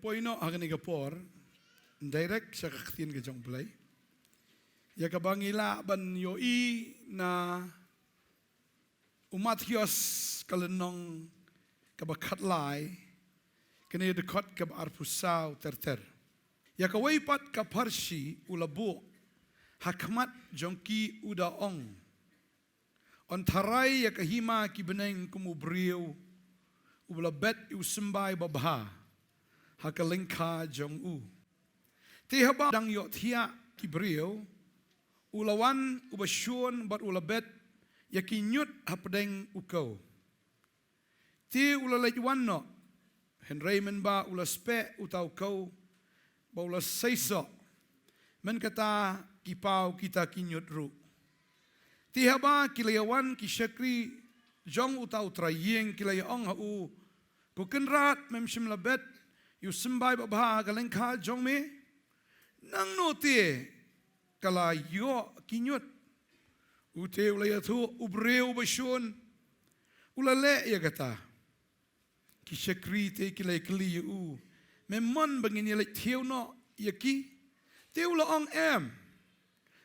poino akan igapor direct sa kaktin ka jong play. Ya kabangila ban yoi na umathios kalenong kabakatlay kani dekot kab arpusaw terter. Ya kawaipat kaparsi ulabu hakmat jongki udaong. Ontaray ya kahima kibeneng kumubriw ublabet usembay babha hakalengka jong u. Tihaba dang yot hiya kibriw ulawan ubasyon bat ulabet yakinyut hapdeng ukaw. Ti ulalajwan no henrayman ba ulaspe utaw kaw ba ulas sayso men kata kipaw kita kinyut ru. Tihaba kilayawan kisyakri jong utaw trayeng kilayong hau kukenrat memshim labet yusembay babha hakalengka jong me nang note kalayo kinyut ute ulayatu ubreu basyon ulale ya kata kisyakri te kilay kli u memon bangin yalay tiyaw no yaki tiyaw laong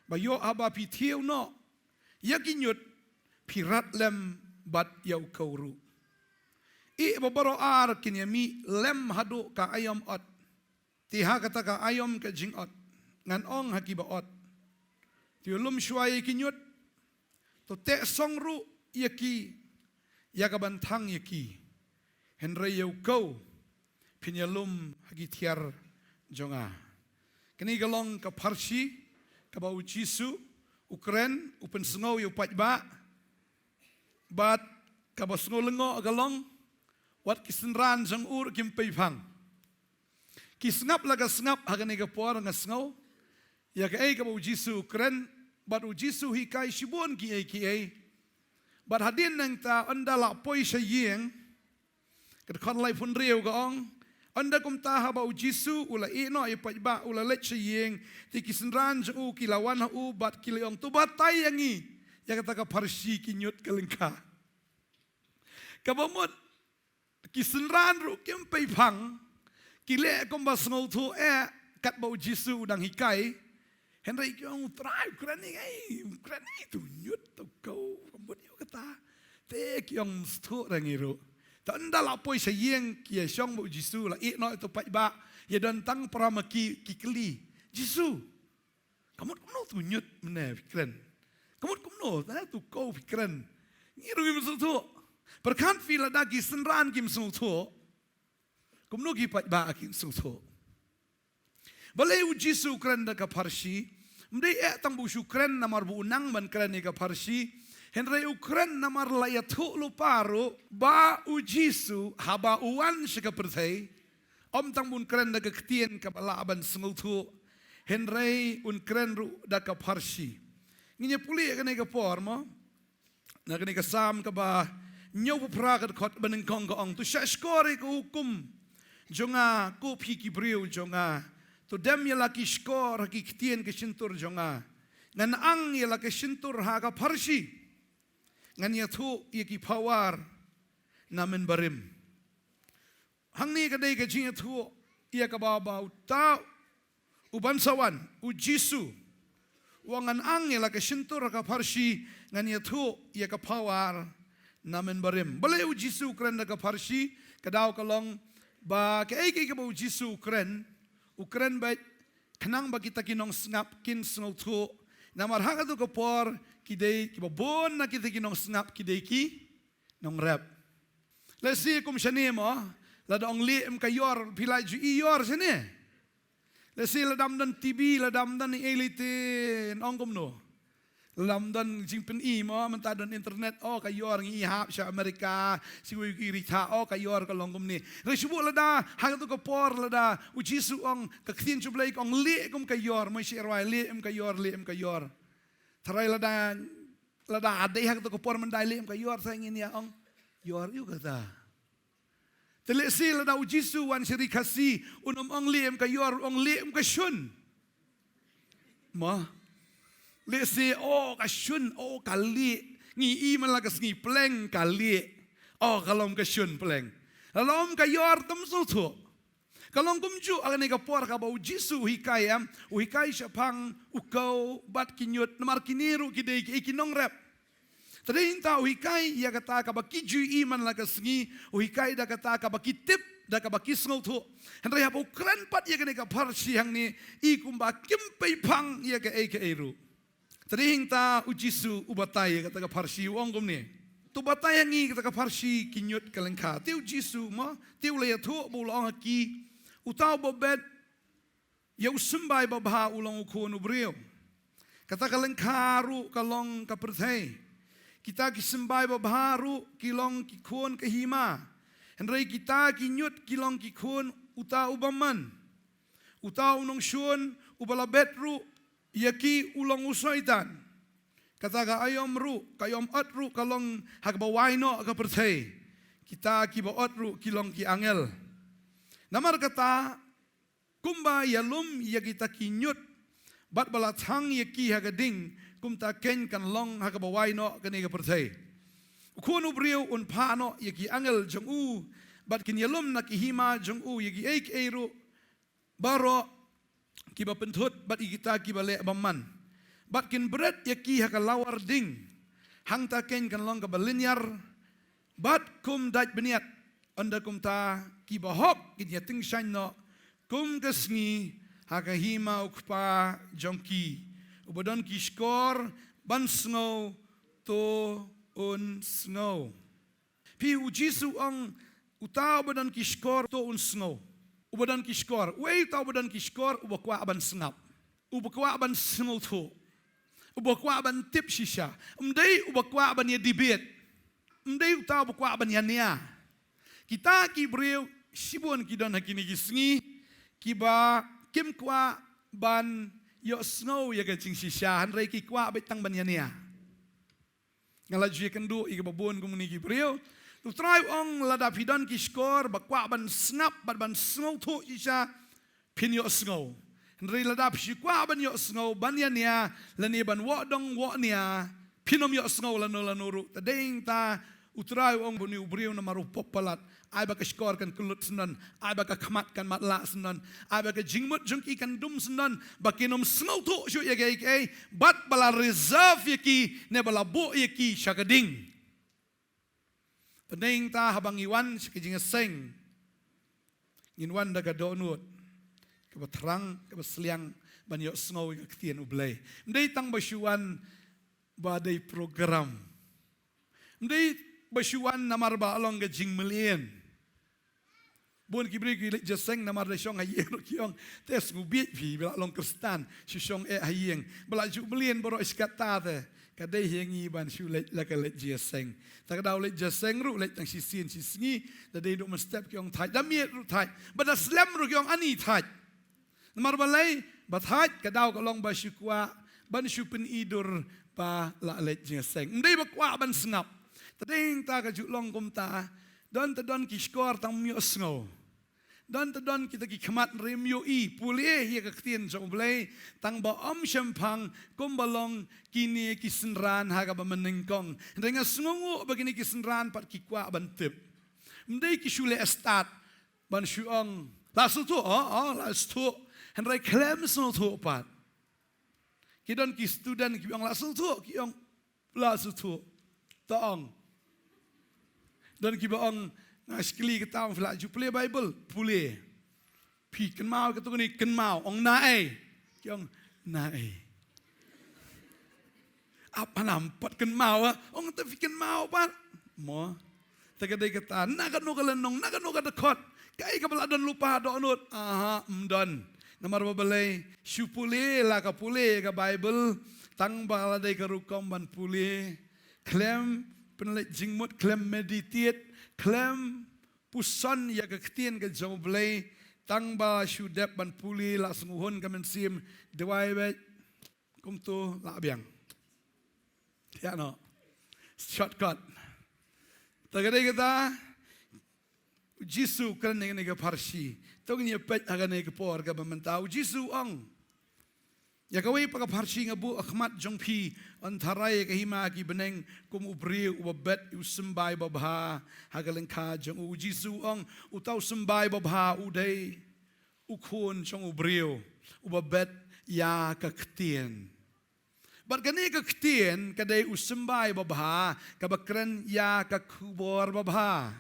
bayo aba pi tiyaw no yakinyut pirat lem bat yaw kawru I babaro ar kinyami lem hadu ka ayam ot tiha kata ka ayam ka jing ot ngan ong hakiba ot tiulum shuai kinyut to te songru yaki yakabantang yaki henry yaw kaw pinyalum hagi tiar jonga kini galong ka parsi ka ba uchisu Ukren upen sengaw yaw pajba bat ka ba sengaw lengo galong wat kisenran jang ur kim peipang kisngap laga sngap hagan ega por nga sengaw ya ka ka ba uchisu Ukren bat uchisu hikai shibon ki bat hadin nang ta andala poi sayeng kad kon lai pun riu gaong anda kum ta haba ujisu ula ino ipajba ula lech sayeng ti kisenran u kilawan u bat kileong tu batai yangi ya kata ka parsi kinyut kelengka kabamot kisenran ru kem peipang kile kom basngol tu kat ba ujisu udang hikai henry kyong try krani krani tu nyut tu kau kabut yo kata te kyong stu rangiru tanda la poi sayeng kia syong bu jisu la no itu pajba ya dan tang pramaki kikli jisu kamu kuno tu nyut mene fikran kamu kuno ta tu kau fikran ngiru kim su tu perkan fila dagi senran kim su tu kuno ki pajba kim su tu balai jisu kran da ka parsi mdei tang bu syukran namar bu unang ban kran ni ka parsi Henry Ukren namar layatu luparu ba ujisu haba uwan sika perthai om tang bun kren daga ketien ka balaban sengultu Henry unkren ru daga parsi nginya puli ka nega forma na ka nega sam ka ba nyobu pragat kot beneng kong ong tu shashkori ka hukum jonga ko phiki briu jonga tu dem yala ki skor ki ketien ke sintur jonga ngan ang yala ke sintur ha ka parsi nganya tu yaki pawar namen barim hangni kadai ka jinga tu ia ka baba ta ubansawan ujisu wangan angel ka sintur ka parsi nganya tu ia ka pawar namen barim balai ujisu kren ka parsi kadaw kalong ba ka ka ba ujisu ukren ba kanang ba kita kinong snap kin snol tu namar hagadu ka por kidei kibabon na kita kinong snap kidei ki nong rap. Lesi kum shani mo la dong li em kayor pilai ju iyor sini. Lesi la dam dan TV la dam dan elite nong kum no. La dam dan jingpen i mo menta dan internet kayor ngi hap sa Amerika si wi irita kayor ka long kum ni. Resubu la da hagatu ka por la da ujisu ong ka khin chu blai ong li kum kayor mo si rwai li em kayor. Tarai lada ada hak tu kopor mendai lem kayor saya ingin ya ong yor juga ta. Telesi lada ujisu wan siri kasi unum ong lem kayor ong lem kasyun. Ma lesi kasyun kali ngi malagas ngi pleng kali kalom kasyun pleng. Kalom kayor tem sutu. Kalong kumju akan nega por ka bau Jisu hikayam, uhikai syapang ukau bat kinyut namar kiniru kidei ikinong rep. Tadi inta uhikai ia kata ka baki ju iman la kasngi, uhikai da kata ka baki tip da ka baki sngo thu. Henry hapo kran pat ia nega par siang ni ikumba kimpai pang ia ka eru. Tadi inta ujisu ubatai kata ka par si ongkom ni. Tu batai ngi kata ka par si kinyut kalengka. Tiu Jisu ma, tiu le thu bulong ki. Utau bobet ya usumbai babha ulang ukun ubriu. Kata kaleng karu kalong kaperthai. Kita kisembai babharu kilong kikun kehima. Henry kita kinyut kilong kikun uta ubaman. Uta unong syun ubalabet ru yaki ulang usaitan. Kata ka ayom ru kayom at ru kalong hagbawaino kaperthai. Kita kibaot ru kilong ki angel. Namar kata kumba yalum ya kita kinyut bat balatang ya ki hagading kumta ken kan long hakabawai no kani ka perthai ukun ubriu un phano ya ki angel jong u bat kin yalum na ki hima jong u ya ki ek eru baro ki ba penthut bat kita ki bale baman bat kin bret ya ki hakalawar ding hang ta ken kan long ka balinyar bat kum daj beniat anda kumta kibahok kinya ting shine no kum kasngi hakahima ukpa jongki ubodon ki skor ban snow to un snow pi ujisu ang utau bodon ki skor to un snow ubodon ki skor wei tau bodon ki skor ubakwa ban sngap ubakwa ban snow to ubakwa ban tip shisha umdei ubakwa ban ya debate umdei utau ubakwa ban ya nia. Kita kibriu sibun kidon hakini kisngi kiba kim kwa ban yo snow ya gacing sisya hanrei ki kwa betang ban yania. Ngala jue kendu ika babon kumuni kibriu tu try ong ladap hidon ki skor bakwa ban snap ban snow tu isya pin yo snow. Hanrei ladap si kwa ban yo snow ban yania lani ban wo dong wo nia pinom yo snow lanu tadeng ta utrai ong buni ubriu na maru popalat ai baka skor kan kulut senan ai baka kamat kan matla senan ai baka jingmut jungki kan dum senan bakinom snow tu syu ya gai bat bala reserve yaki ne bala bo yaki shagading pening ta habang iwan sikijing seng inwan daga donut ke batrang ke basliang ban yo snow ka ktien ublay ndai tang basyuan badai program ndai basyuan namar ba along ga jing million bon kibri ki jaseng namar de shong hayeng kiong tes ngubit pi bela long kristan si shong hayeng bela ju million boro iskata te kadai hengi ban shu le la ka le jaseng tak daw le jaseng ru le tang si sin si sngi da dei do ma step kiong thai da miet ru thai ba da slam ru kiong ani thai namar balai ba thai ka daw ka long ba shu kwa ban shu pen idur pa la le jaseng ndai ba kwa ban snap tading ta ka julong kumta don ki skor tang myo snow don kita ki khamat remyo i pulie hi ka ktien so blai tang ba om shampang kumbalong kini ki senran ha ka ba menengkong renga snungu begini ki senran pat ki kwa ban tip mdei ki shule start ban shuong la su tu la su henrai klem so tu pat ki don ki student ki ong la su tu ki ong la su tu taong dan kiba ong ngaskli ketang fla ju play bible pule pi kan mau ketu ni kan mau ong nae kyong nae apa nampat kan mau ong ta fikan mau pat mo tagadai kata nakanu kalenong nakanu kadakot kai ka bala don lupa donut aha mdon namar babalai syupule la ka pule ka bible tang bala dai ka rukom ban pule klem penelit jingmut klem meditate klem pusan ya kektien ke joblay tangba syudep ban puli la senguhun kamen sim dewai bet kum tu la biang ya no shortcut tagade kita Jisu kan ne ke parsi tong ni pet aga ne ke por ka mentau Jisu ong ya kawai pa parsi ngabu akhmat jongpi antarai ke hima ki beneng kum ubri ubet usembai babha hagalengka jong Jisu ong utau sembai babha udai ukun trong ubrio ubabet ya kaktian bat kani kaktian kadai usembay babha kabakran ya kakubor babha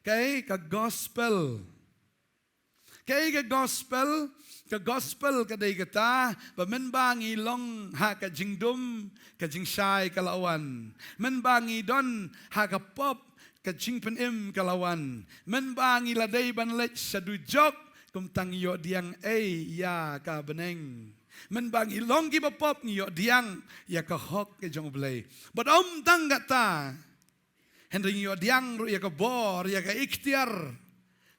kay ka gospel ka gospel kadai kata bamenbangi long ha ka jingdum ka jingsai kalawan menbangi don ha ka pop ka jingpenem kalawan menbangi ladai banlet sadujok kumtang yo diang ya ka beneng menbangi long ki bapop yo diang ya ka hok ke jong blai but tang kata Henry yo diang ru ya ka bor ya ka ikhtiar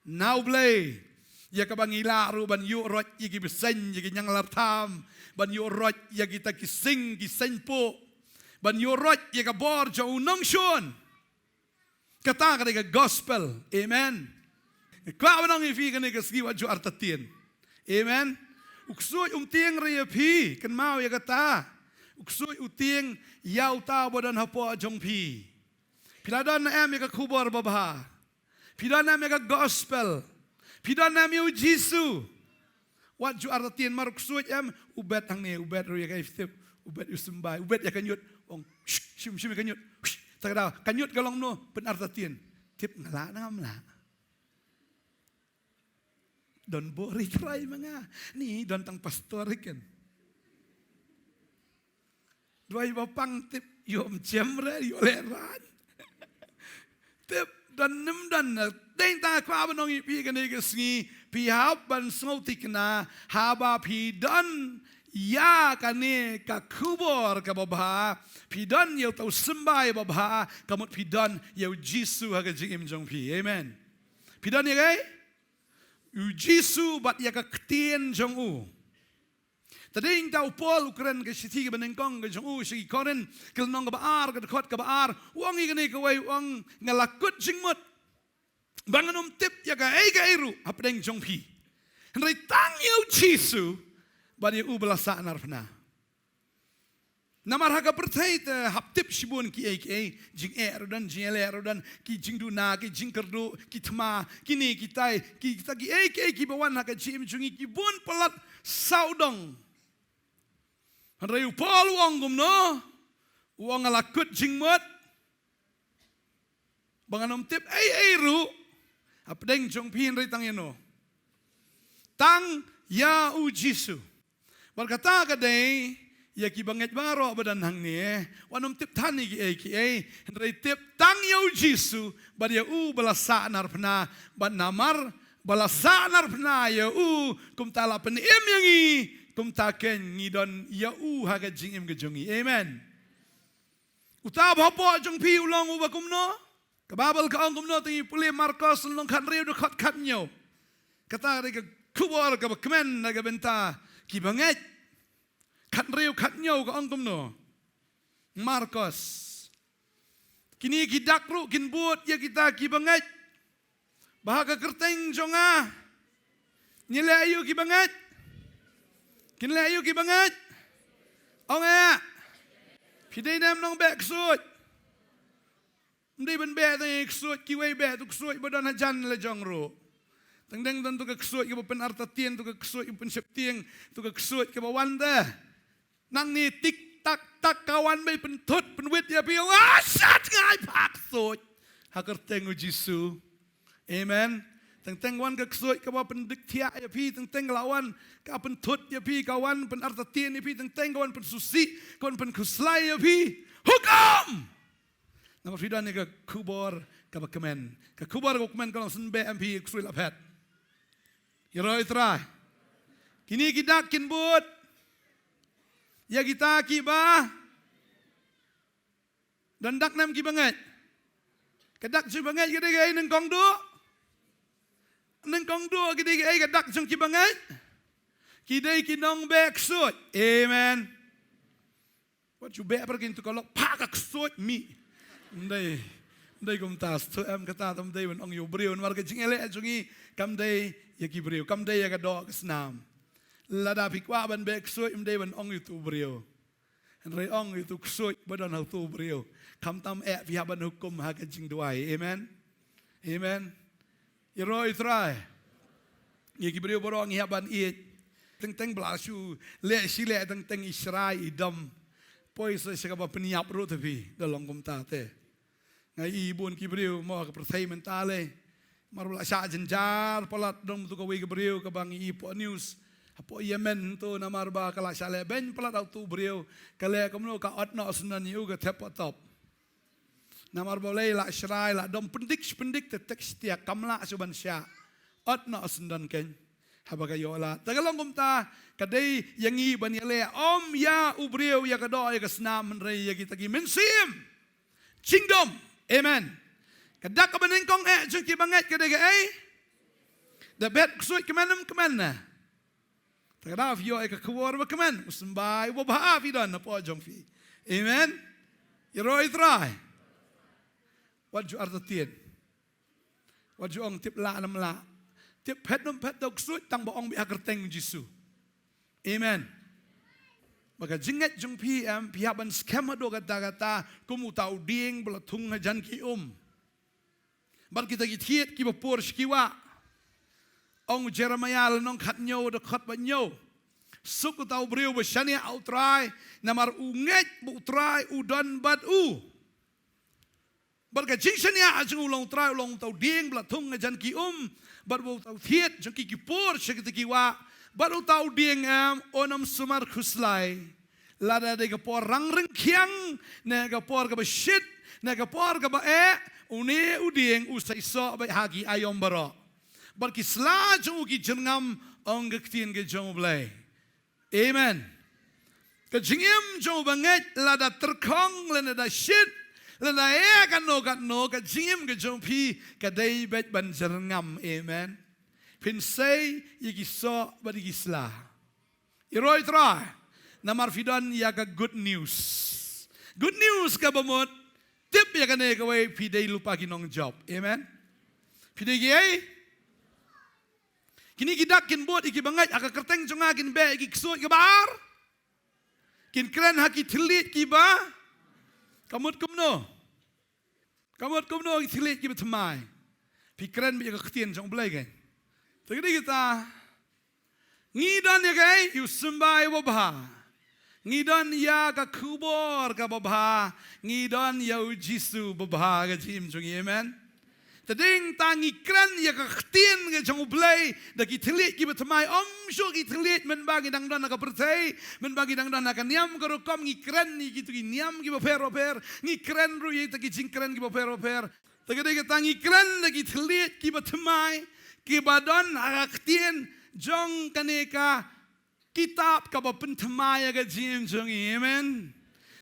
now blai ya ka bangila ru ban yu rot ya ki besen ya ki nyang lartam ban yu rot ya kita ki sing po ban yu rot ya ka bor jo unong shon kata ka gospel amen kwa banong ifi ka ka ski wa jo artatien amen uksoy tieng re phi kan mau ya kata uksoy tieng yau ta bodan hapo jong phi piladan na em ya ka kubor babha piladan na em ya ka gospel pidan na mi Jisu. Wat ju artian maruk suat em ubet hang ne ubet ru ya kai step ubet usembay ubet ya kanyut ong shim kanyut takda kanyut galong no pen artian tip ngala nam la. Don bori try mga ni don tang pastor ikan. Doi bapang tip yom jemre yo leran. Tip dan nem dan Deng ta kwa banong ipi kani kesngi pihap ban snautik na haba pidan ya kani ka kubor ka babha pidan yo tau sembay babha kamut pidan yo Jisu ha ka jing jong pi amen pidan ya kai u Jisu bat ya ka ktien jong u tading tau Paul ukren ka siti ka benengkong ka jong u si koren kelnong ka baar ka dekot ka baar wong i kani ka wai wong ngalakut jingmut banganum tip ya ka eiru apdeng jongpi henry tang yo Jisu bani ubelasa narfna namar haga pertai te hap tip shibun ki jing dan jing dan ki jing duna ki jing kerdu ki tma kini kita ki ki bawan haga jim jungi ki bun pelat saudong henry upol wong gumno wong alakut jing mot banganum tip eiru apdeng jong pin ri tang yano tang ya u Jisu berkata kadai ya ki banget baro badan hang ni wanum tip tani ki ri tip tang ya u Jisu bad ya u balasa narpna ban namar balasa narpna ya u kum tala pen yangi kum taken ngidon ya u haga jing im gejongi amen utab hopo jong pi ulong u bakum no kababal ka angkum no tingi puli Marcos long kan riu do kat nyo kata re ka kubor ka kemen na ka benta ki banget kat riu kat nyo ka angkum no Marcos kini ki dakru kin buat ya kita ki banget bahaga kerteng jonga nyile ayu ki banget kinle ayu ki banget ong ya pidai nam nong bek sut Mdi ben be tang ksut ki wei be tu ksut badan hajan le jong ro. Tang deng tu ka ksut ki pen artatien tu ka ksut ki pen septieng tu ka ksut ki bawan de. Nang ni tik tak tak kawan be pen thut pen wit ya pi sat ngai pak sut. Hakar teng Jisu. Amen. Teng wan ka ksut ka pen dik tia ya pi teng lawan ka pen thut ya pi kawan pen artatien ya pi teng kawan pen susi kawan pen kuslai ya pi. Hukum. Nama fidan ni ka kubor ka kemen ka kubor ka kemen ka sen BMP ksui lapet iroi trai kini kita kin but ya kita ki ba dan dak nam ki banget kadak ju banget gede gede neng kong do gede gede kadak jung ki banget kidai kinong be ksut amen what you be pergi tu kalau pak ksut mi Ndai kum tas tu em kata tam dai wan ong yu brio war ka jing ele jungi kam dai ya ki brio kam dai ya ka do snam lada pikwa ban bek so im dai wan ong yu tu brio en re ong yu tu so badan ha tu brio kam tam vi ban hukum ha ka jing duai amen amen iroi trai Ngi kibriu borong hiaban it. Teng belasu le sile teng Israel idam. Poi sekaba peniap ro tapi dalam kumta te. Ngai ibun kibriu mo ka perthai mentale. Marula sa jenjar palat dom tu ka wi kibriu ka bang ipo news. Apo Yemen tu namar ba kala sale ben pelat autu beriu kale kamno ka otno sunan yu ga tepotop namar boleh la Israel la dom pendik te setia kamla suban sya otno sunan ken habaga yola tagalong kumta kadai yangi baniale om ya ubriu ya kado ya kasna menrei ya kita gi mensim kingdom amen kadak ka benengkong jengki banget kadai ga the bet suit kemana Teraf yo eka kuwar bakaman usambay wabha fi dan na po jong fi. Amen. Iroi try. What you are the tien. What you ong tip la nam la. Tip pet nam pet dok suit tang ba ong bi akerteng Jisu. Amen. Maka jinget jong pi pihaban skema do kata kumu tau ding belatung hajan ki Bar kita gitiet ki bapur skiwa. Ong Jeremiah nong khat nyo de khat ba nyo suk tau briu ba shania outrai namar unget bu trai udan bad barka jing shania ajung long trai long tau ding bla thung jan ki bar bu tau thiet jong ki por shek ki wa bar u tau ding onam sumar khuslai lada de ka por rang reng khiang ne ka por ka ba shit ne ka por ka ba une uding usai so ba hagi ayom baro Barki selaju ki jengam ong gektin ke jong blai. Amen. Ke jengim jong banget lada terkong lada shit lada kan no ke jengim ke jong pi ke dai bet ban jengam. Amen. Pin say yiki so badi gisla. Iroi tra namar fidan ya ka good news. Good news ka bamot tip ya kan ke way pi dai lupa kinong job. Amen. Pi dai Kini gidak kin buat iki bangat aka kerteng jonga kin be iki ksut ke bar. Kin kren haki tilit ki ba. Kamut kumno. Kamut kumno ki tilit ki betamai. Pi kren bi aka ktien jong blai kan. Tadi kita ngidan ya kai yusumbai wabha. Ngidan ya ka kubor ka babha. Ngidan ya Jisu babha ka jim jong amen. Tading tangi kran ya kakhtien ke jong blai da ki thlit ki betmai syo ki thlit men bagi dang dan ka perthai men bagi dang dan ka niam ko kom ngi kran ni ki tu niam ki per ngi kran ru ye ta ki jing kran ki per tagade ke tangi kran da ki thlit ki betmai ki badon kakhtien jong kaneka kitab ka ba pentmai ka jim jong amen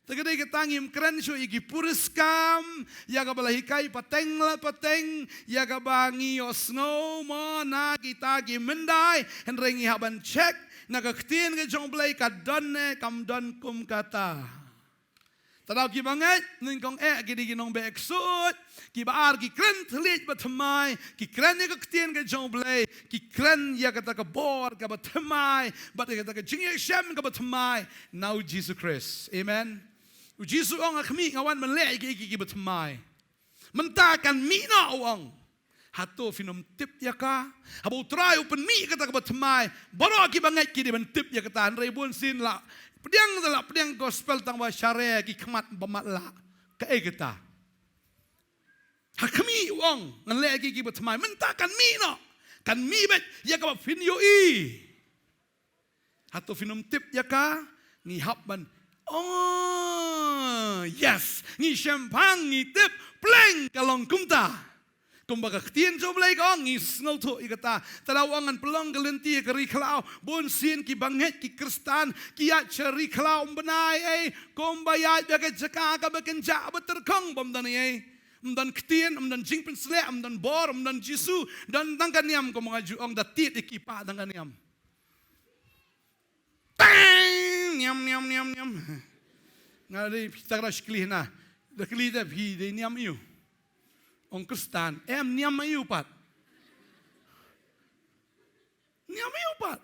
Tagaday katangim krensyo igi puriskam yaga balahikai pateng yaga bangi osno mo na kita gi mendai henrengi haban check nagaktin ke jong blay ka donne kam don kum kata tadaw ki banget ningkong gidi ginong be eksut ki baar ki kren thlit batmai ki kren ne kaktin ke jong blay ki kren yaga ta ka bor ka batmai bat ka ta jingi shem ka batmai now Jesus Christ amen Jisu ong akmi ngawan menlek iki betmai. Mentakan mina ong. Hato finom tip ya ka. Habo try open mi kata ka betmai. Baro ki banget ki di tip ya kata Andre bun sin la. Pediang gospel tang wa syare ki khamat bamat la. Ka kita. Hakmi ong ngalek iki betmai. Mentakan mina. Kan mi bet ya ka fin yo i. Hato finom tip ya ka ni habban yes, ni champagne ni tip pleng kalong kumta. Kumbaga ktien jo blai kong ni snow to ikata. Talawangan pelong gelenti ke riklau bon sin ki banget ki kristan ki ya ceri klau benai kumbaya jaga jaka ka bekenja beterkong bomdani dan ktien dan jing pensle dan bor dan Jisu dan tangkaniam ko mga juong datit ikipa tangkaniam. Niam. Ngari kita kena sekelih na. Dah kelih dah pi dia niam iu. Ong Kristan, niam iu pat. Niam iu pat.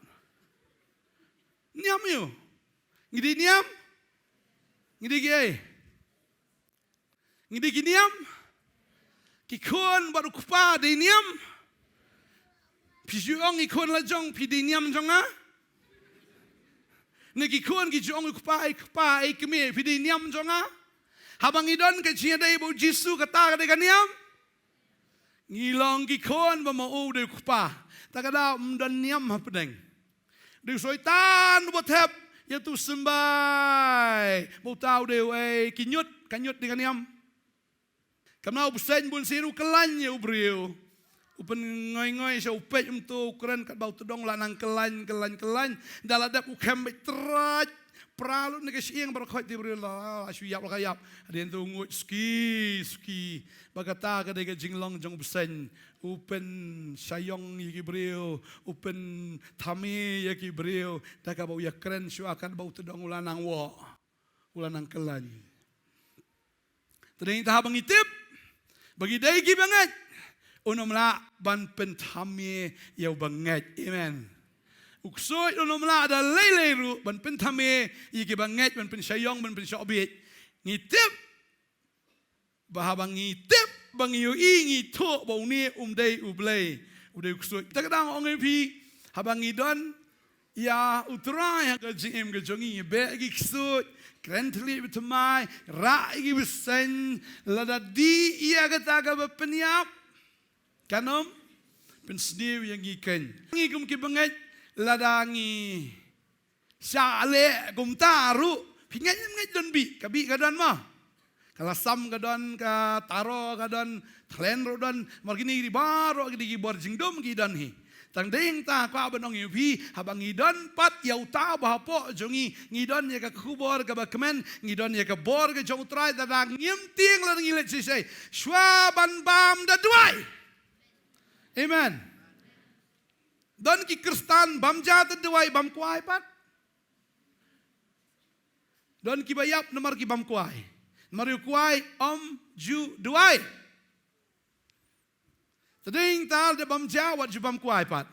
Niam iu. Ngidi niam. Ngidi gay. Ngidi niam. Kikon baru kupa dia niam. พี่จูองอีคนละจงพี่ดีเนียมจงอ่ะในกี่คนกี่จูองอีกป้าไอ้กมีพี่ดีเนียมจงอ่ะhabang idon ke chia dai bo Jisu kata ka kaniam ngilong ki khon ba mo de kupa ta ka da don niam ha pedeng de soitan bo thep ya tu sembai bo tau de ai ki nyut de kaniam kamna ubsen bun siru kelan ya ubriu upen ngoi sa upet tu keren kat bau tudong lanang kelan daladap u kem traj pralu ni kesiang berkhot di berila asyuyap lakayap adien tu ngut ski bagata ka de jinglong jong besen upen sayong yaki brio upen thami yaki brio taka bau ya keren syu akan bau tudong ulanang wo ulanang kelan tading tahap ngitip bagi dai ki banget unom la ban pen thami yau banget amen uksoi unom la ada leleru ban pen thami iki banget ban pen sayong ban pen sobit ngitip bahabang ngitip bang yu ingi to bau ni dei ublei udai uksoi takadang ong pi habang idon ya utrai ha gajim gajongi be gi ksoi krentli bitmai ra gi besen lada di ia kata ga bepeniap kanom pensdiu yang ikan ngi kum ki banget ladangi syale kum taru pingat don bi kabi kadon mah kala sam kadon ka taro kadon thlen rodon margini di baro di bor jingdom ki don hi tang ding ta kwa benong yu pi habang ngidon pat yau ta ba po jongi ngidon ya ka kubor ka ba kemen ngidon ya ka bor ka jong trai da ngim ting la ngilet si sei shwa ban bam da duai amen don ki kristan bam ja da duai bam kwai pat don ki bayap nomor ki bam kwai nomor kwai ju duai tading tal de bam jawat ju bam kwai pat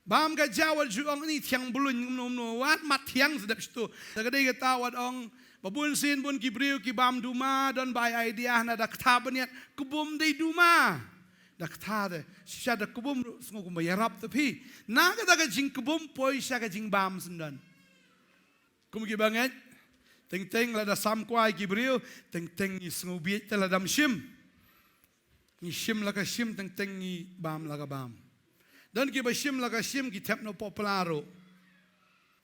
bam ga jawat ju ong ni thiang bulun no wat mat thiang sedap situ tagade ga tawat ong babun sin bun ki briu ki bam duma don bai idea na dak tha baniat kubum dei duma dak tha de sha dak kubum sngo kum yarap te pi na ga da jing kubum poi sha ga jing bam sundan kum ki banget teng la da sam kwai ki briu teng ni sngo bi te la dam shim ni shim laka shim teng ni bam laka bam dan ki ba shim laka shim ki tap no popularo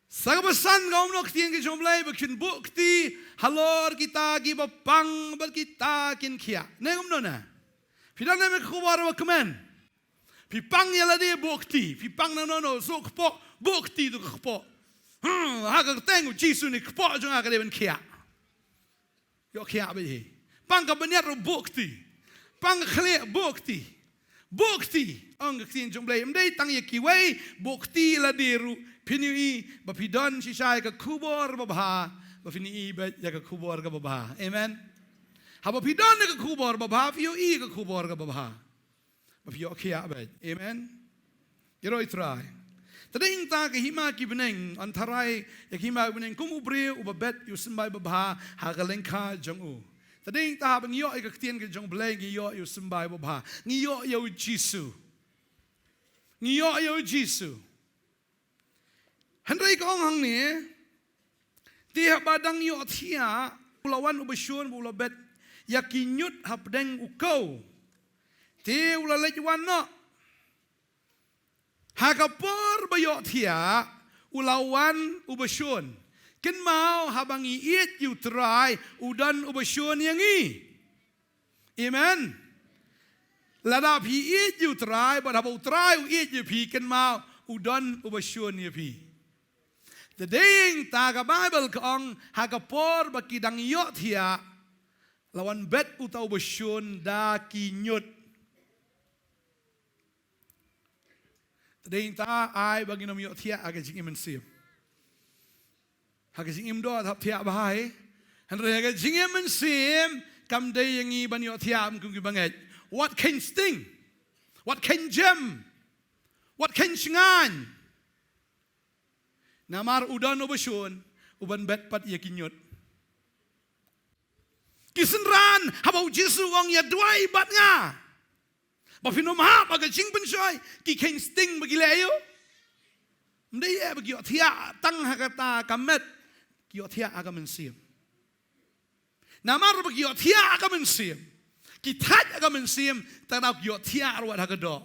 sagabasan gaum no ktiin ki jomlai bakin bukti halor kita ki ba pang ba kita kin khia ne gum no na pidan me khubar wa kemen pi pang yala de bukti pi pang no so kpo bukti du kpo ha ga teng jisu ni kpo jong ga de ben khia yo khia ba hi pang ka baniat ro bukti pang khle bukti ang ktin jomblay mdei tang ye kiwei bukti la diru pinui ba pidon si sai ka kubor ba ba fini ba ya ka kubor ka ba amen ha ba pidon ka kubor ba fiu ka kubor ka ba fiu khia ba amen yeroi try tading ta ka hima ki beneng antarai ya hima beneng kum ubre ubabet yusimbai ba ha ka lengka jongu tading ta bang yo ka tien ka jong blay ngi yo yu simbai bo ba ngi yo Jisu handai ka ong hang ni ti ha badang yo thia ulawan ubashun bulabet yakinyut habdeng ukau ti ulalejwan no hakapor bayo thia ulawan ubashun ken mau habang iit you try udan ubasyon yang amen lada pi iit you try but habau try iit you pi ken mau udan ubasyon ya pi the ding ta ka bible kong hagapor bakidang yo thia lawan bet utau ubasyon da kinyut the ding ta ai baginom yo thia aga jing imensim haga jing im do thap thia bahai handre haga jing im sim kam dei yangi ban yo thia am kum ki banget what can sting what can gem what can shingan namar udan obasun uban bet pat yakinyot kisenran habau Jisu ong ya duai bat nga Ba phinom ha ba ka jing pen shoi ki ken sting bagi le yo. Mdai bagi thia tang hakata kamet ki thia agamen sim. Namar bagi thia agamen sim. Ki that agamen sim tanau ki thia arwat hagado.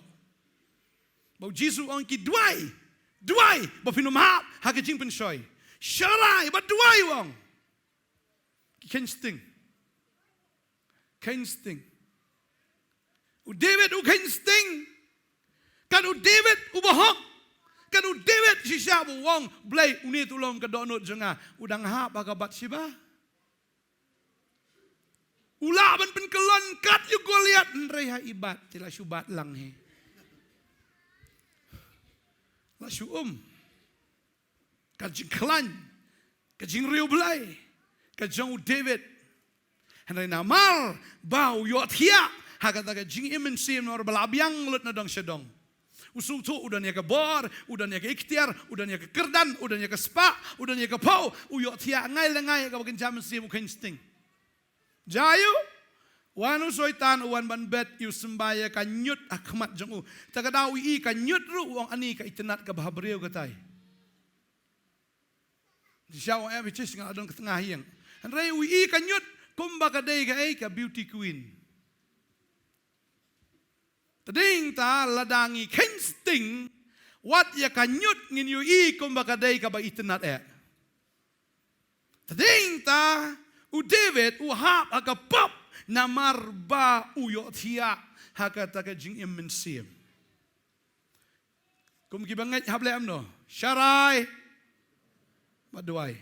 Ba Jesus on ki duai ba phinom ha ka jing pen shoi. Sharai ba duai wong. Ki ken sting. Ken sting. U David u ken sting. Kan u David u bahok. Kan u David si siapa wong blay unit ulom ke donut jenga udang ha baka Bathsheba. Ula ban pen kelon kat yu Goliat nreha ibat tila syubat lang he. La syu kajing klan kajing riu blay kajang u David. Henry namal bau yot hia hagat aga jing imen sim nor balabiang lut na dong sedong. Usung tu udah nya ke bor, udah nya ke ikhtiar, udah nya ke kerdan, udah nya ke spa, udah nya ke pau, uyot hia ngai lengai ka bagen jam sim uken sting. Jayu wanu soitan uan ban bet yu sembaya ka nyut akmat jengu. Takadawi ka nyut ru wong ani ka itenat ka bahabreu katai. Di syawang bicis ngadon ke tengah hiang. Henry ui ka nyut kumba ka day ka beauty queen. Tading ta ladangi ken sting wat ya ka nyut ngin yu kumba ka day ka ba itenat Tading ta u David u hap aga pop namar ba u yotia hakata ka jing imen sim. Kum ki banget hable amno. Sharai ba duai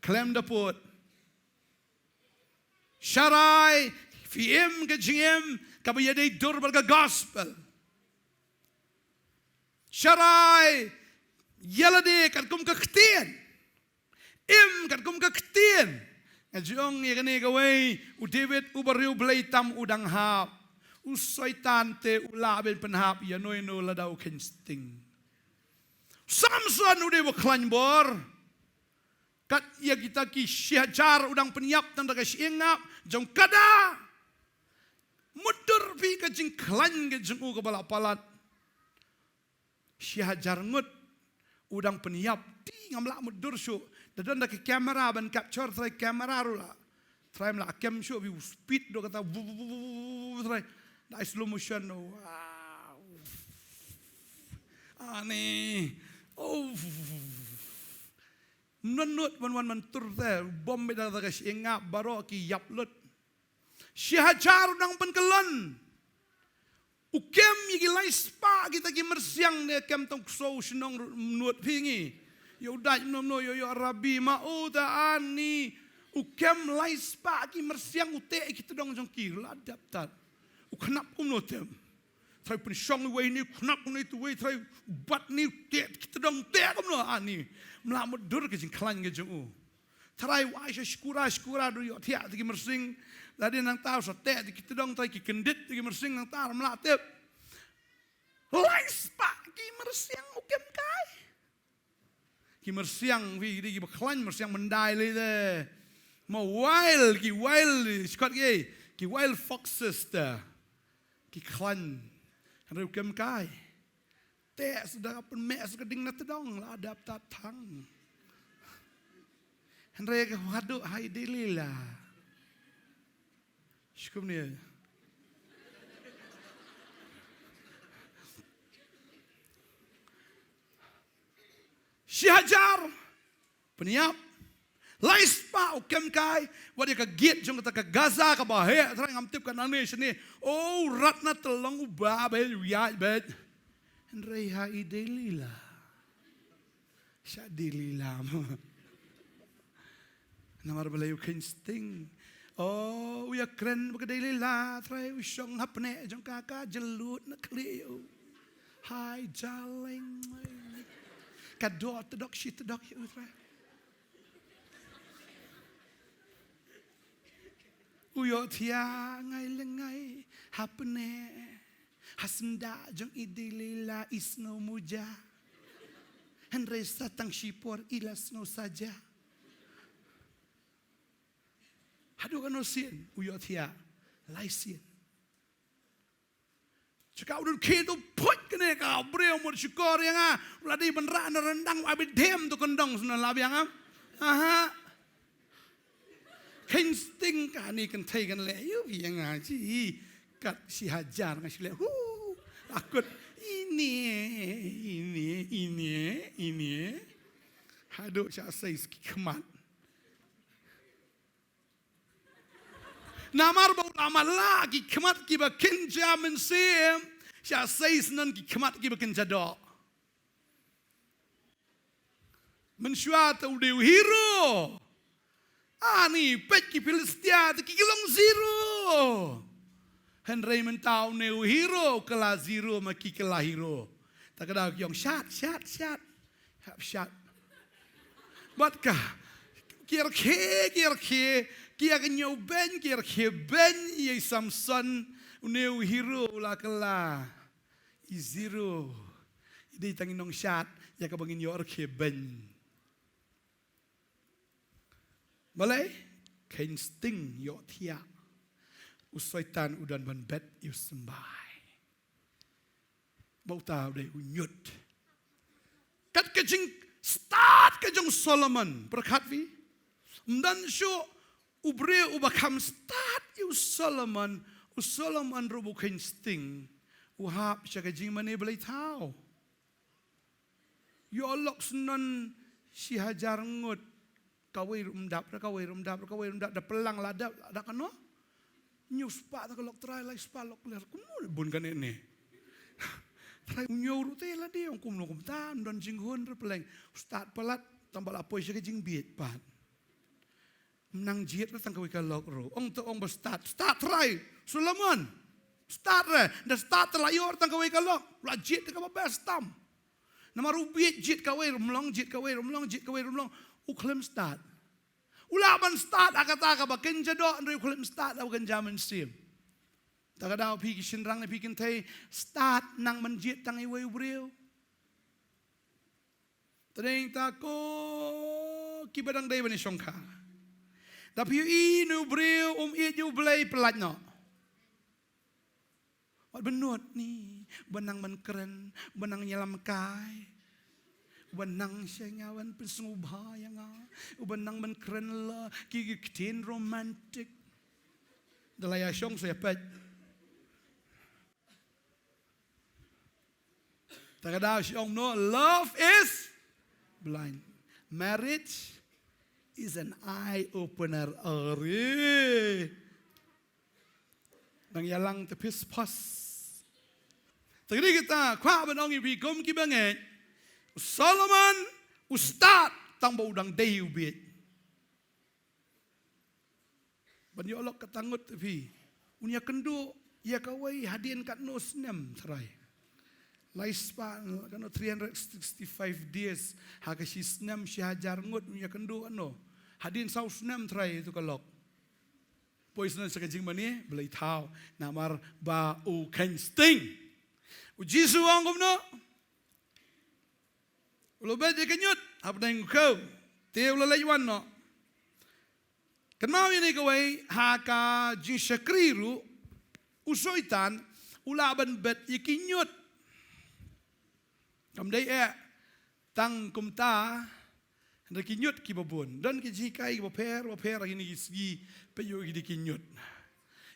klem daput. Sharai fiem ke jingem kabayade dur berga gospel. Sharai yelade kat kum ka ktien. Kat kum ka ktien. Ngajong yakane gawai u David u bariu blay tam udang hap. U soitan te ula ben penhap ya no ladau ken sting. Samson udah berklan bor. Kat ia kita ki syajar udang penyap tanda ka syengap jong kada. Mudur pi ka jing klan ke jeng u ka balapalat. Syajar ngut udang penyap ti ngamla mudur syu. Dadan da ke kamera ban capture try kamera rula. Try mla cam syu bi speed do kata try. Da slow motion. Wow. Ani nunut wan mentur teh bom beda tak engap baro ki yap lut syahajar udang penkelon ukem yigi lai spa kita ki mersiang ne kem tong so senong nut pingi yo daj no yo arabi mau da ani ukem lai spa ki mersiang ute kita dong jong ki ladap tat uknap notem try pun syong way ni knak ni tu way try bat ni kita dong te kamno ani mlamut dur ke jing klan ke jung try wa skura do yo tia ti mersing ladi nang tau so te kita dong try ki kendit ti mersing nang tar mlatep lais pa ki mersiang ukem kai ki mersiang wi di klan mersiang mendai le de mo wild skot ki wild foxes ta ki klan Henry kem kai. Te sudah pun me sekading na tedong la adap tatang. Henry ke wadu hai dilila. Syukum ni. Syahajar peniap lais pa ukem kai wadi ka git jong ka Gaza ka bahe tra ngamtip kan ane sini oh ratna telong ba be ya bet Henry ha idelila syadilila namar belayu ken sting oh ya keren bagadelila tra usong hapne jong ka jelut na kliu hai jaleng kadot tedok shit tedok ya tra Uyot tia ngai lengai hapne hasenda jong idilila isno muja Henry satang shipor ilasno saja hadu kano sin uyot tia lai sien. Cakap udah kedo pot kene ka breu mo syukur yang ladi benra na rendang abid dem tu kendong sunan labi yang aha insting ka ni kan thai kan le yu yang ji kat si hajar ngas le akut ini hado sya sais kemat namar bau amal lagi kemat ki bakin jamin sim sya sais nan ki kemat ki bakin jadok mensyuat udah hero ani pet ki Filistia ki kilong zero Henry mentau neu hero kela zero maki kela hero tak ada yang shot batka kier kia kenyo ben kier ben ye Samson neu hero la kela i zero ide tangin nong shot ya ka bangin yor ke ben malai kain sting yo tia usaitan udan ban bet yu sembai bau tau de unyut kat kejing start kejong Solomon berkat vi dan syo ubre ubakam start yu Solomon rubu kain sting uhap sya kejing mane belai tau yo lok sunan si hajar ngut kawai rumdap da pelang ladap ada kano nyus pa ta lok try lai spa lok ler kumu bun kan ini try nyoru te la dia kum no kum tan don jinghun repeleng start pelat tambal apoi sya jing biet pan menang jiet la tang kawai ka lok ro ong to ong start try Solomon start re da start la yor tang kawai ka lok la jiet ka ba bestam nama rubiet jiet kawai rumlong uklem start. Ulaban start akata ba kenjado andre uklem start au kenjaman sim. Takadaw pi kisinrang na pi kintay start nang manjit tang iway ubreo. Tadeng tako kibadang day bani songka. Tapi inu ubreo iju belay pelat no. Wat benut ni benang menkeren benang nyelam kai. Benang siya ngawan pesengubha yang benang menkeren la kikiktin romantik dalaya syong saya pet takada syong no love is blind marriage is an eye opener ari nang yalang tepis pas tadi kita kwa benong ibi kom kibanget Solomon ustad tang bau udang dayu biet. Banyak Allah ketangut tapi unya kendo ya kawai hadian kat no snem serai. Lifespan kano 365 days hakashi snem si hajar ngut unya kendo ano hadian sau snem serai itu kalok. Poisnan sekajing mani belai tau namar ba u kan sting. Ujisu angkum no. Ulo bede kenyut apa nang kau te ulo laywan no kenau ini kawai haka jing syakriru usoitan ulaban bet ikinyut kamdai tang kumta hendak kinyut kibabun dan kijikai baper ini segi peyo kinyut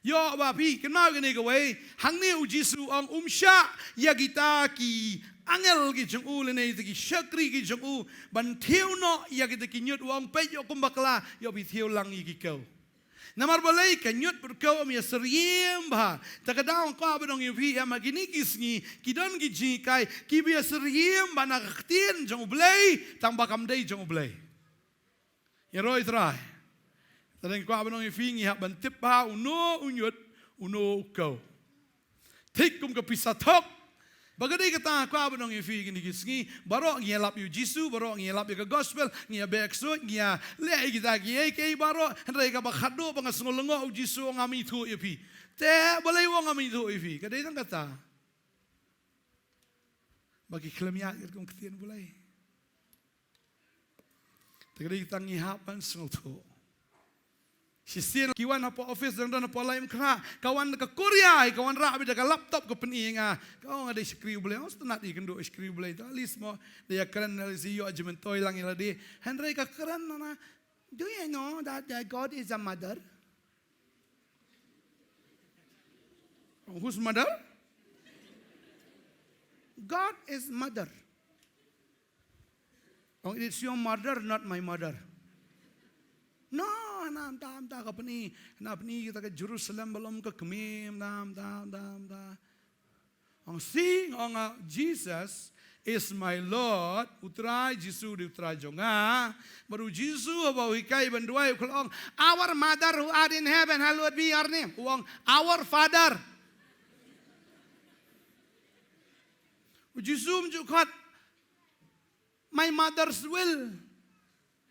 yo bapi kenau ini kawai hangni ujisu ang umsya ya kita ki angel ki jong u lene ki syakri ki jong u ban thieu no ya ki nyut wang pe yo kumbakla yo bi thieu lang ki kau namar balai ka nyut per kau am ya seriem ba takadaw ko abadong yu vi am gini kisni ki don ki ji kai ki bi seriem ba na khtin jong blai tang ba kam dei jong blai ya roi trai tadeng ko abadong yu vi ngi ha ban tip ba uno unyut uno kau tik kum ka pisatok Bagadai kata ko abang yung fi gini kisngi baro ngielap yu Jisu baro ngielap yu ka gospel ngia bekso ngia le kita gie kei baro hendai ka bakhado pangasngolongo u Jisu ngami thu yu fi te boleh wong ngami thu yu fi kadai tang kata bagi klemia kum ketien boleh kadai tang ngihapan sngol thu Sisian kiwan apa office dan apa lain kena kawan ke Korea kawan rak bida ke laptop ke peninga kau ada skriu boleh harus tenat ikan do skriu boleh itu alis mo dia keren dari CEO ajumen toy lang ila di Henry ka keren na do you know that God is a mother? Who's mother? God is mother. Oh, it's your mother, not my mother. No, nam kapani kita ke Jerusalem belum ke Kemim nam. Ang sing ang Jesus is my Lord. Utrai Jesus di utrai jonga. Baru Jesus abau hikai banduai kulong. Our mother who art in heaven, hallowed be your name. Uang our Father. Jesus menjukot my mother's will.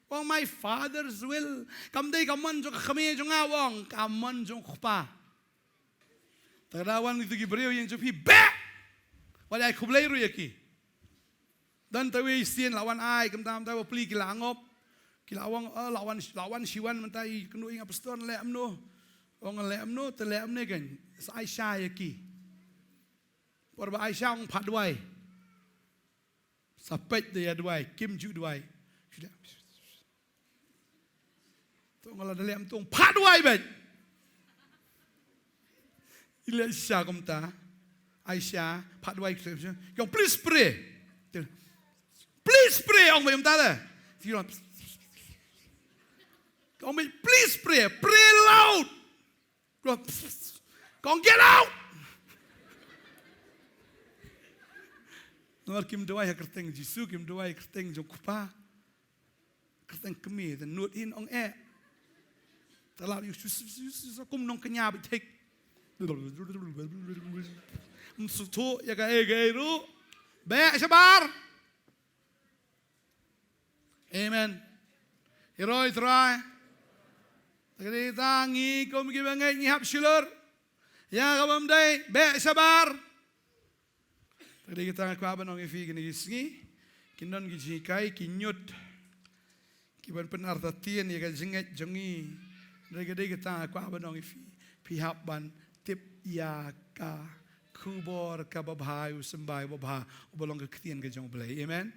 Wong my father's will. Kamday kaman jong kami jong awang kaman jong kupa. Tadawan itu gibreu yang jopi be. Walai kublai ru yaki. Dan tawi sien lawan ai kam tawa pli kilangop. Kilawang lawan siwan mentai kenu inga pastor le amno. Wong le amno te le amne kan. Sa Aisyah yaki. Porba Aisyah ong padwai. Sapet dia duai, kim ju duai. Kalau dalam tu paduai bet. Ila Aisyah kumta, Aisyah paduai kerja. Yang please pray, orang bayam tada. Kau please pray loud. Kau get out. Nor kim doai kerteng Jisu kim doai kerteng jokupa. Kerteng kemi dan nut in ong Talab you kum nong kenya bitek. Msuto ya ga ru. Be sabar. Amen. Heroi try. Tagadi tangi kum gibangai ngihap shilur. Ya kabam dai be sabar. Tagadi kita ngakwa banong ifi gini gisngi. Kinon gijikai kinyut. Kiban penartatian ya ga jinget jongi. Dari kita aku apa dong pihak ban tip ya ka kubor ka babhayu sembai babha ubalong ke ketian ke jong belai amen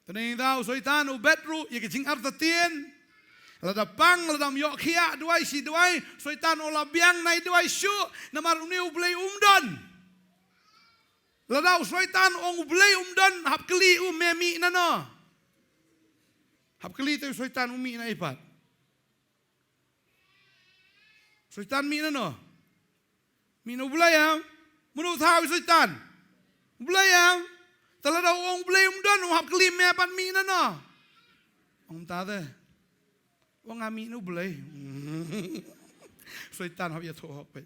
Tening tahu soitan ubetru ya ke jing artatien lada pang lada myok kia duai si duai soitan ola biang nai duai syu namar uni ublai umdon lada soitan ong ublai umdon hap keli memi nano hap keli tu soitan umi na ipat Sultan mina no, mina belayam, menurut tahu Sultan, belayam, telah dah orang belayam dan orang kelim apa mina no, orang tak ada, orang amin no belay, Sultan habis tu apa?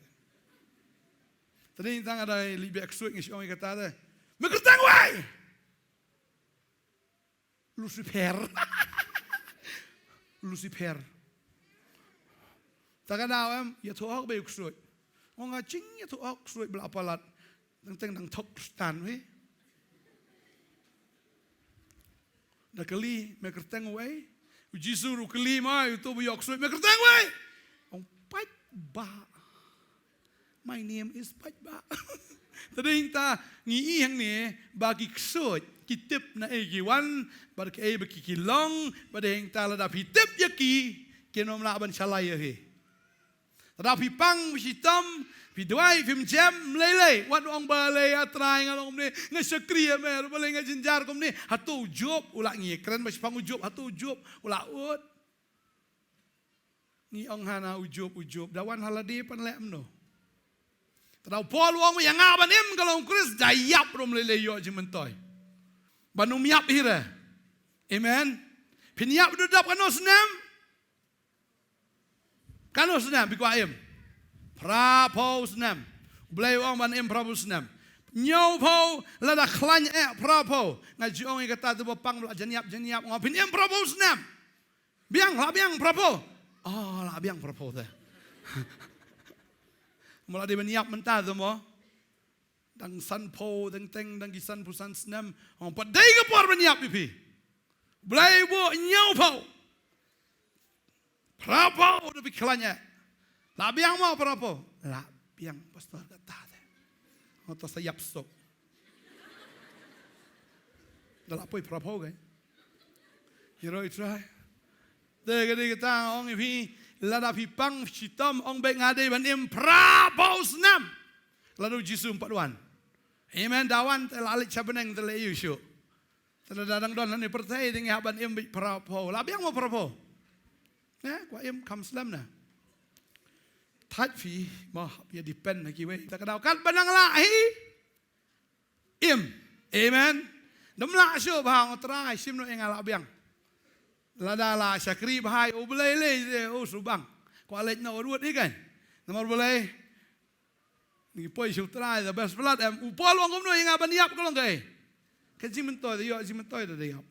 Tadi tang ada lebih ekstrik ni orang kata ada, mereka wai, Lucifer. Takkan awam, ya tuak bayu kusut. Orang acing ya tuak kusut belapalat, tentang tok stan we. Dah kali mereka tengok we, ujisu ru kali mai itu bayu kusut mereka tengok we. Orang pat ba, my name is pat ba. Tadi kita ngi yang ni bagi kusut kitip na egiwan, bagi bagi kilong, bagi kita lada hitip yaki, kena melaban salaya he. Tapi pang hitam, piduai, film jam, meleleh. Wan orang balai atrai ngalong ni, ngesekria mer, balai ngajenjar kom ni. Hatu job ulak ngi, keren masih pang ujub, hatu ujub ulak ut. Ni ong hana ujub. Dawan haladi pan lem no. Tadau pol wong yang ngaban em kalau Chris dayap rom meleleh yo jementoy. Banum yap hira. Amen. Pinyap dudap kano senam. Kano senam bikwa em. Prapo senam. Belai orang ban em prapo senam. Nyau po lada klan prapo. Ngaji orang kata tu bapang bela jeniap ngapin em prapo senam. Biang prapo. Oh lah biang prapo tu. Mula dia meniap mentah tu mo. Dang san po dang gisan pusan senam. Orang padai ke por meniap pipi. Belai bo nyau po. Prapo udah pikirannya. Labiang mau prapo? Labiang pastor kata. Atau sayap sok. Dalam apa prapo kan? Hero try. Tadi kita orang ini lada pipang hitam orang baik ngade banding prapo senam. Lalu Yesus 41. Amen. Dawan terlalu cabeneng terlalu Yesus. Terladang don ni percaya dengan haban im prapo. Labiang mau prapo? Kwa im kam selam na. Thắt phí mà ya depend là kiwe. Ta kadau kan banang lahi. Im. Amen. Dam la syo bang trai sim no enga labiang. Lada la sakri bahai o belai le o subang. Kwa lech na ruột đi kan. Nomor belai. Ni poi syu trai the best blood em upol wong kom no enga ban yap ko long kai. Kan jimen toy yo jimen toy da yap.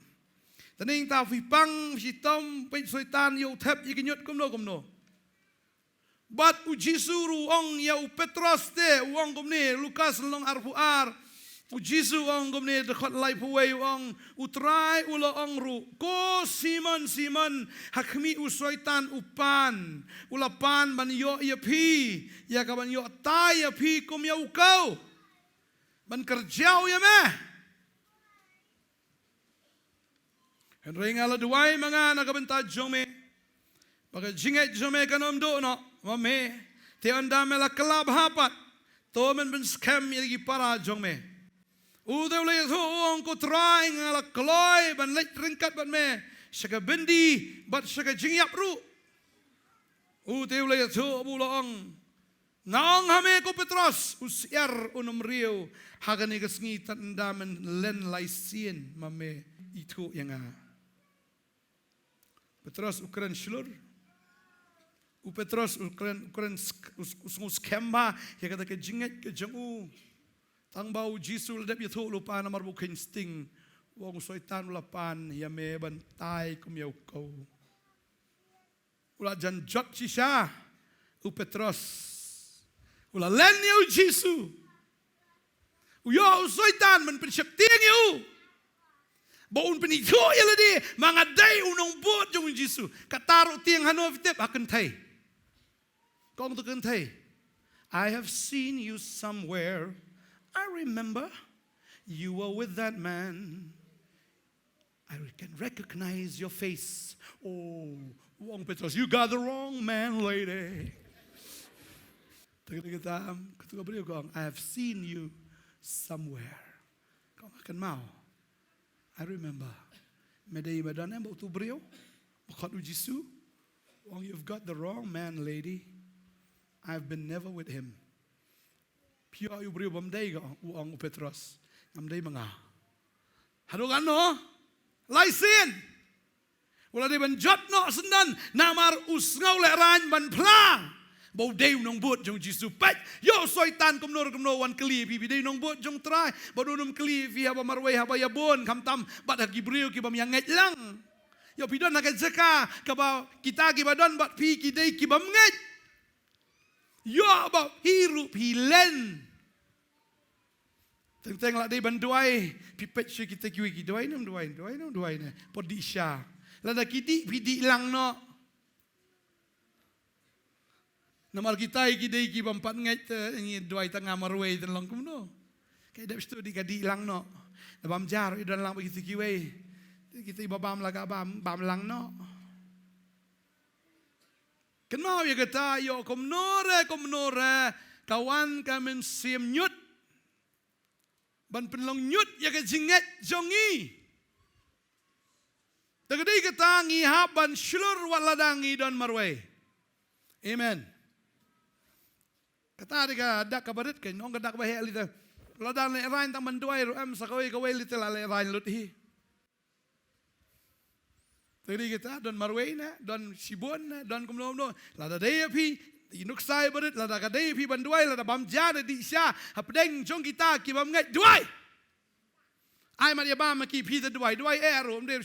Taning ta phi pang si tom pe soitan yo thep yi kinyot kom no. Bat ujisuru ong ya Petros te uang komne Lukas long arfuar ujisu ong komne dekat lai puwei ong utrai ulo ong ru ko Simon hakmi usoitan upan ulapan ban yo ya pi ya ka ban yo tai ya pi kom ya ukau ban kerjau ya meh Henry ngala duai mga nakabenta jome baka jinget jome kanom do no mame te anda mela kelab hapat to men ben scam yagi para jong me u de le so on ko try ngala kloy ban let ringkat ban me saka bendi bat saka jingyap ru u de le so bu long nang hame ko Petros usiar unum riu hagani gesngi tanda men len laisien mame itu yang Petros ukran shlur U Petros ukran usngus kemba ya kata ke jinget ke jengu tang bau Jisu ledap yathu lupa namar bukin sting wong soitan lapan ya me bantai kum yau kau ula jan jot sisa U Petros ula len yau Jisu u yo soitan men pensyakting yau Baun penito ya ladi mangadai unong buat jong Jisu kataru tiang hano vitep akan thai kong tu kan thai I have seen you somewhere I remember you were with that man I can recognize your face oh wong Petros you got the wrong man lady kita beliau kong I have seen you somewhere kong akan mau I remember. Medai badan yang bau tu beliau, bukan ujisu. Oh, you've got the wrong man, lady. I've been never with him. Pia you beliau bamdai ga uang Petros, bamdai manga. Hado kan no, laisin. Wala di banjat no sendan, namar usngau leran ban plang. Bau day nong buat jong Jisu pet yo soitan kumnor wan keli pi day nong buat jong try badu num keli fi haba marway haba ya bon kam tam bat gibril ki bam yang nget lang yo pidon nak zaka ka ba kita ki badon bat pi ki day ki bam nget yo ba hiru pilen teng la day banduai pi pet shi kita ki duai nam duai ne podisha la da kidi pidi lang no Namal kita ikidai ki bampat ngai ini dua tengah marway dan long kumno. Kaya dah studi kadi lang no. Nabam jar idan lang begitu kiwe. Kita ibabam laga bam lang no. Kenapa ya kata yo komnore kawan kami sim nyut. Ban penlong nyut ya ke jinget jongi. Tagadi kata ngihab ban syulur waladangi dan marway. Amen. Kata dia dak kabarit kan ong dak bahe lita ladan le rain tang manduai rum sakawai kawai lita le rain luthi tadi kita don marwaina don sibon don kumlom no lada dei pi inuk sai barit lada kadei pi banduai lada bamja di sya hapdeng jong kita ki bam ngai duai ai ma dia bam ki pi duai rum dem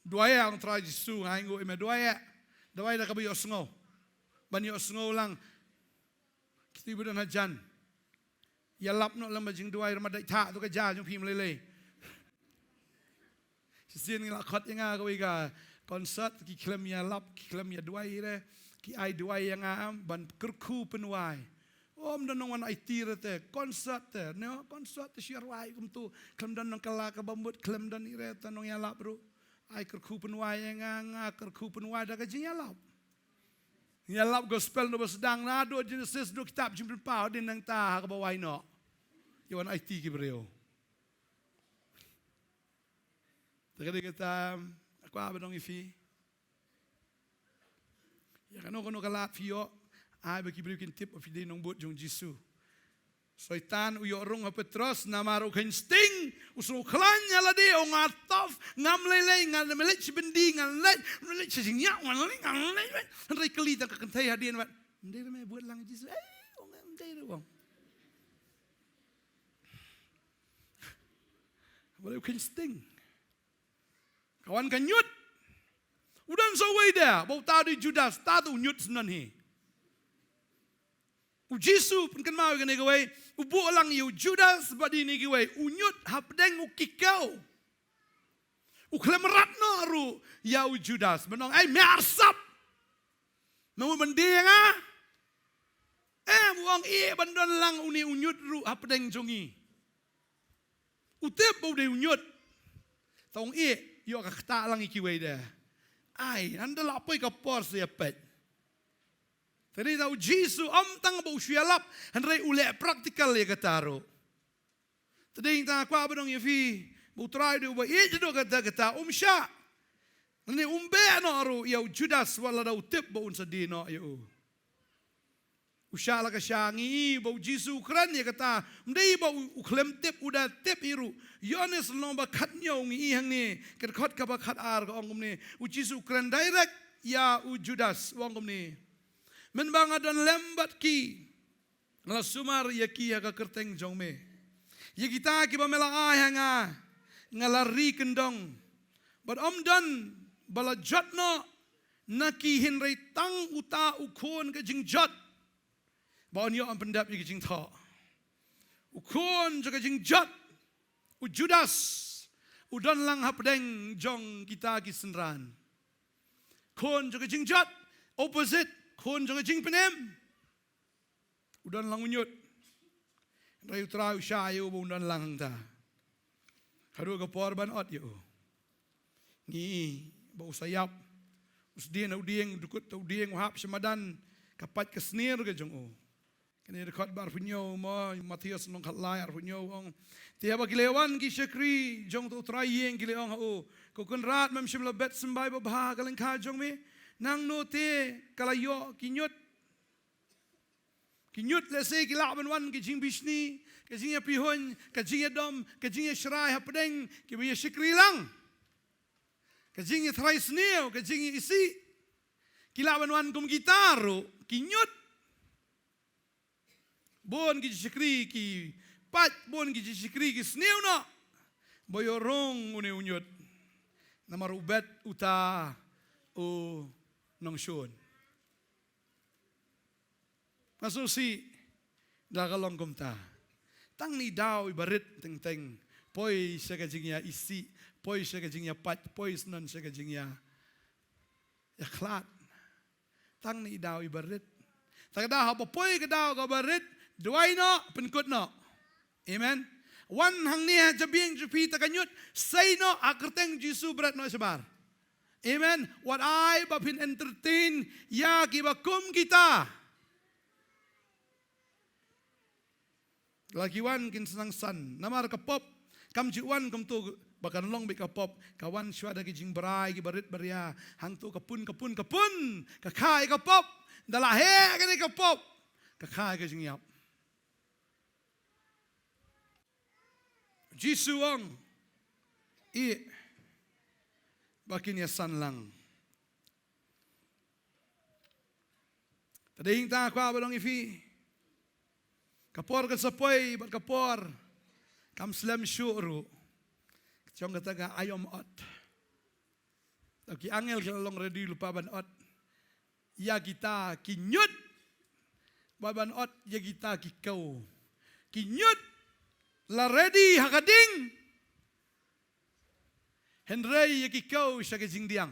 duai ang try Jisu ngai ngo me duai da kabiyo sngo ban yo sngo lang Kita ibu dan hajan, ya lap no lam bajing dua irma dah tak tu kerja jom film lele. Sesian ni lakot yang aku ika konsert ki klem ya lap ki klem ya duai re ki ai duai yang am ban kerku penuai om dan nong ai tira te konsert te no konsert te share wai kum tu klem dan nong kala ka bambut klem dan ire ta nong ya lap bro ai kerku penuai yang kerku penuai da ka jing ya lap gospel no sedang na do Genesis do kitab jim pau din nang ta ka bawai no yon ai ti ki breo ta kita aku apa dong ifi ya kano kalat fio ai bagi berikan tip of day nong bot jong Jisu Soitan uyorong Petros namaro kensting usul klanya la de ong atof ngam lele ngal melet bendi ngal let singnya ngal le keli tak kentai hadian wat ndai me buat lang Jisu ong ndai wong boleh kensting kawan kanyut udan sawai dah bau tadi Judas tadu nyut senan he Jisu penkan mau kene gawe ubu lang yu Judas badi ni gawe unyut hapdeng ukikau uklemerat no ru ya Judas menong ai mearsap mau mendenga muang bandon lang uni unyut ru hapdeng jongi utep bau de unyut tong yo ka lang ikiwe dah ai anda lapoi ka por siapet tadi tahu Jisu tang bau syalap henry ulek praktikal ya kataro. Tadi tang aku apa dong ya fi bau try do ba do kata sya. Ni umbe no aru ya Judas wala da utip bau sadino ya usya la ka syangi bau Jisu kran ya kata mdei bau uklem tip udah tip iru Yones lomba khat nyong i hang ni ket khot ka ba khat ar ka ongum ni Jisu kran direct ya Judas wongum ni men banga dan lembat ki ngala sumar ya ki ya ka kerteng jong me ya kita ki ba mela hanga ngalari kendong but dan bala jotno naki hinrei tang uta ukon ke jing jot ba onyo am pendap ki jing tha ukon jaga jing jot u Judas udan lang hapdeng jong kita ki senran kon jaga jing jot opposite kon jaga jing penem udan lang unyut rayu trau syayu udan lang ta haru ka porban ot yo ni bau sayap usdien udieng dukut udieng hap semadan kapat kesnir ke jong kene rekod bar punyo mo Matius nong khatlai ar punyo ong tiaba kilewan ki syakri jong tu trayeng kileong ko kun rat mem shim labet sembai ba kaleng ka jong me nang note kalayo kinyut lese kilak banwan ke jing bisni ke jing pihon ke jing dom ke jing shrai hapdeng ke bi shikri lang ke jing thrai sneo ke jing isi kilak banwan kum gitaro kinyut bon ki shikri ki pat bon ki shikri ki sneo no boyorong une unyut namar ubet uta o nong shon. Maso si dagalong kumta. Tang ni daw ibarit teng poi sa kajingya isi, poi sa kajingya pat, poi non sa kajingya yaklat. Tang ni daw ibarit. Tagada hapa poi kadaw kabarit, duay no, penkut no. Amen. Wan hang niya jabing jupi takanyut, say no akerteng Jisu berat no sebar. Amen. What I bapin entertain ya kibakum kita. Lagiwan kin senang san. Namar kapop. Kam jiwan kam tu bakan long bi kapop. Kawan syuada ki jing berai ki barit beria. Hang tu kapun. Kakai kapop. Dalahe kini kapop. Kakai ki jing yap. Jisu ong. Bakin ya san lang. Tading ta kwa balong ifi. Kapor ka sapoy, bat kapor. Kam slam syuru. Chong kata ayom ot. Taki angel kalong ready lupa ban ot. Ya kita kinyut. Baban ot ya kita kikau. Kinyut. La ready hakading. Henry yakikau siya kajing diang.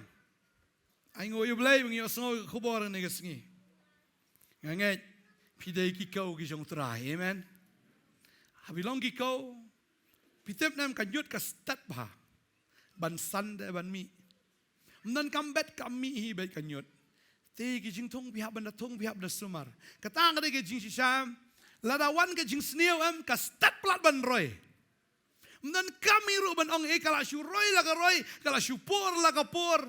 ai ngồi blay bằng yo sngo khobor ne gesngi nganget pidei ki kau ki jong trai amen habilong ki kau pitep nam kan yut ka stat ba ban san de ban mi nan kam bet kam mi hi bet kan yut te ki jing thong pihak ban thong pihak da sumar katang ka de ki jing sisham ladawan ka jing sniu am ka stat plat ban roy nan kami ru ban ong e kala shu roy la ka roy kala shu por la ka por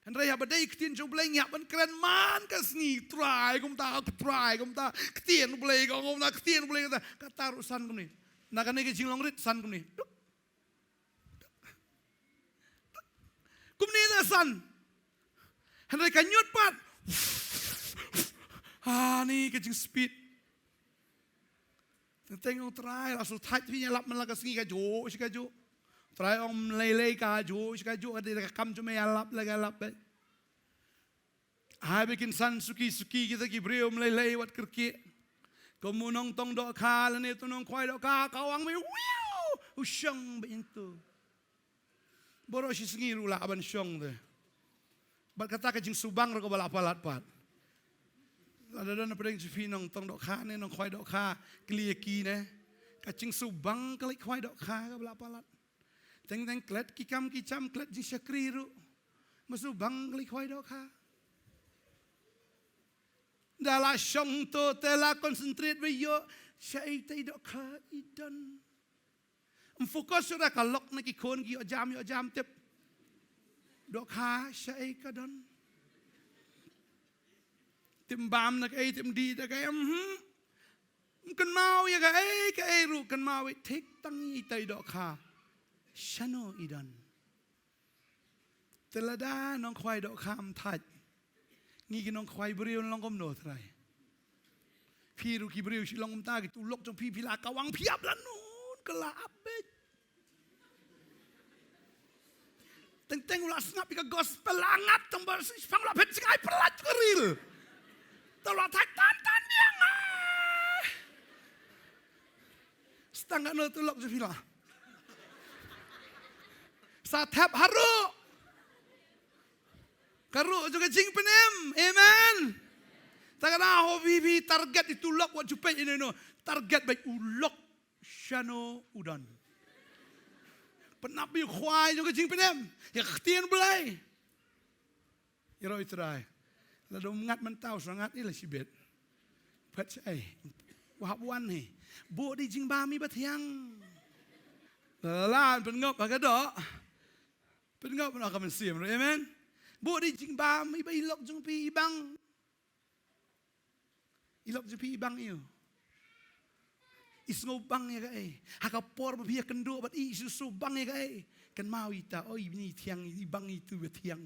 kan ray ha badai ktien jo bleng ya ban kren man ka sni try kum ta ktien blei ko ngom na ktien blei ka taru san kum ni na kan ke jing long rit san kum ni kum ni da san han ray kan nyut pat ni ke jing speed tengok try la su thai pi lap man la ka sni ka jo try om lei ka jo ada ka kam cuma lap la ka lap hai bikin san suki kita ki breu lei wat kerki kamu nong tong dok ka la ne tu nong khoi dok ka kawang me wiu usyang be itu boro si sngi ru la ban syong de bat kata ka jing subang ro ko bala palat pat ada dan pedeng si nong tong dok ka ne nong khoi dok ka kli ki ne ka jing subang kali khoi dok ka bala palat teng klet ki kam ki cham klet jing syakri ru masu bang kali khoi dok ka dala syong to tela concentrate be yo syai tai dok ka idan fokus ora ka lok na ki kon ki yo jam tep dok ka syai ka don tim bam na kai tim di da kai kan mau ya kai ru kan mau tek tang i tai dok ka shano idan telada nong khwai dok ka am thai ngi ki nong khwai breu long kom no thrai phi ru ki breu si long kom ta ki tu lok trong phi la ka wang phiap la nun ka la ape teng ulas ngap ka gospel langat tong bar si pang la pet singai pelat keril tolak thai tan yang setengah no tu lok je phi la sa thap haru karu juga jing penem amen takana hobi target itu lok wat jupe ini no target baik ulok shano udan penapi khwai juga jing penem ya ktien belai ya roi trai la dom ngat mentau sangat ila sibet pet ai wahab wan he bo di jing bami batiang la pengop agado pengop na kamen sim amen bo di jing bam iba ilok jung pi ibang ilok jung pi ibang iyo isngo bang ya kai hakapor bia kendo bat i susu bang ya kai kan mau ita oi ni tiang ibang itu tiang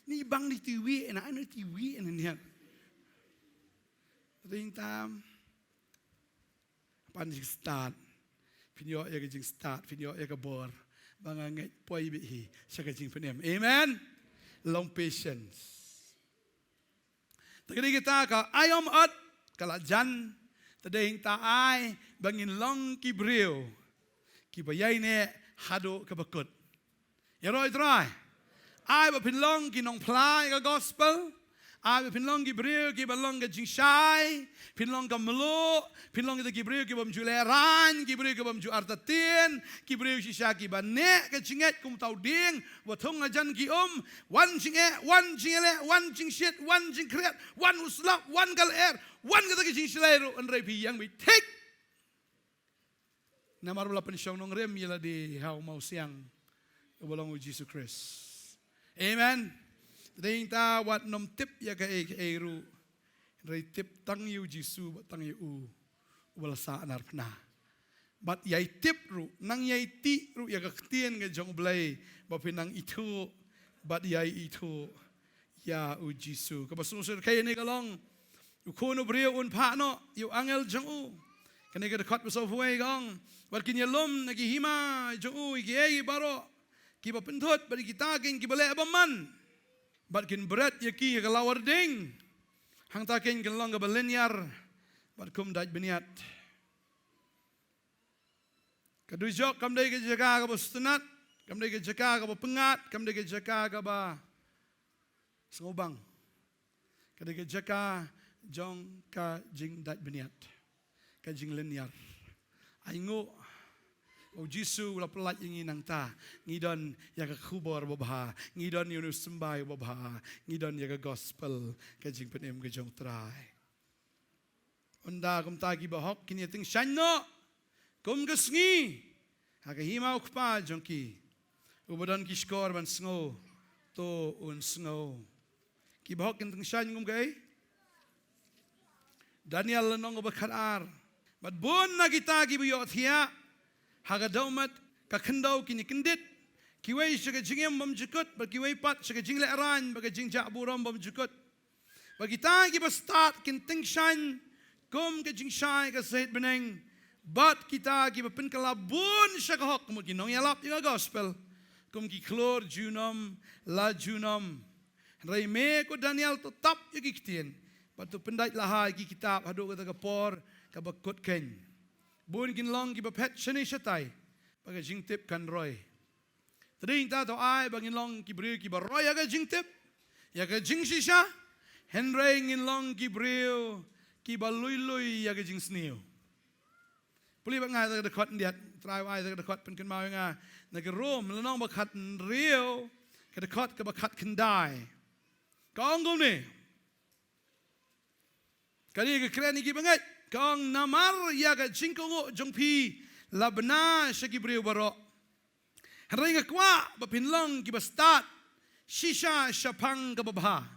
ni bang ni tiwi na anu tiwi na niya ring tam pan jing start pinyo ya jing start pinyo ya bor bangangai poi bi saka jing penem amen long patience tadi kita ka ayom at kala jan tadi ta ai bangin long ki breu ki bayai ne hado ka bakut ya roi trai ai ba pin long ki nong plai ka gospel ai ba pin long ki breu ki ba long ka jing shai pin long ka melo pin long ki breu ki bam ju leran ki breu ki bam ju artatin ki breu si sha ki ba ne ka jinget kum tau ding wa thong ajan ki wan jing le wan jing shit wan jing kret wan uslap wan gal air wan ka ki jing shilairu an rai pi yang bi take na maru la pen syong nong rem yela di hau mau siang bolong u Jesus Christ amen ding ta wat nom tip ya ka e ru rai tip tang yu jisu ba tang yu wala sa anar pna bat yai tip ru nang yai ti ru ya ka tien ga jong blai ba pinang itu bat yai itu ya u jisu ka basung sur kai ni kalong u kono brio un pa no yu angel jong u kan ga khat ba so fuai gong bat kin yalom na ki hima jong u ki ai baro ki ba penthot ba kita kin ki bale ba man bat kin berat ya ki ka lawar ding hang ta ken kan long ga balinyar bat kum daj beniat kadujok kam dai ke jaga ka bustunat Kamde ke jaka ka ba pengat, kamde ke jaka ka ba sengobang. Kamde ke jaka jong ka jing dat beniat. Ka jing leniar. Aingo o Jisu la pelat yang inang ta. Ngidon ya ka kubor babha. Ngidon yunus sembah babha. Ngidon ya ka gospel ka jing penem ka jong trai. Onda kum tagi bahok kini ting shanno. Kum kesngi. Haka himau kpa jongki. Ubadan ki skor ban sngo to un sngo. Ki bahok kin ting shan ngum gay. Daniel nong bakat ar. Bat bon na kita ki buyot hiya. Haka daumat ka kendau kini kendit. Kiway siya ka jingem bam jukut. Bat kiway pat siya ka jing le'ran. Baga jing jakburam bam jukut. Bat kita ki ba start kin ting shan. Kum ka jing shay ka sahit beneng. Bat kita ki ba pinkalabun siya ka hok. Kumut kinong yalap yung gospel. Kum ki klor junam la junam. Ray me ko Daniel to tap yung kiktien. Patu pendait lahay ki kitab hado kata kapor kabakut ken. Bun kin long ki bapet shani shatay. Baga jing tip kan roy. Tading ta to ay bagin long ki briu ki baroy aga jing tip. Ya ka jing shisha. Henry ngin long ki briu ki baluy aga jing snew. Puli bang ngai ta dekot ndiat try ay ta dekot pen ken mau nga nagarom lanong bakat rio ka dekot ka bakat kendai. Kaong gum ni. Kali ke keren iki banget. Kaong namar ya ka jingkongo jongpi labna syaki briu baro. Harai nga kwa bapinlong ki bastat shisha syapang ka babha.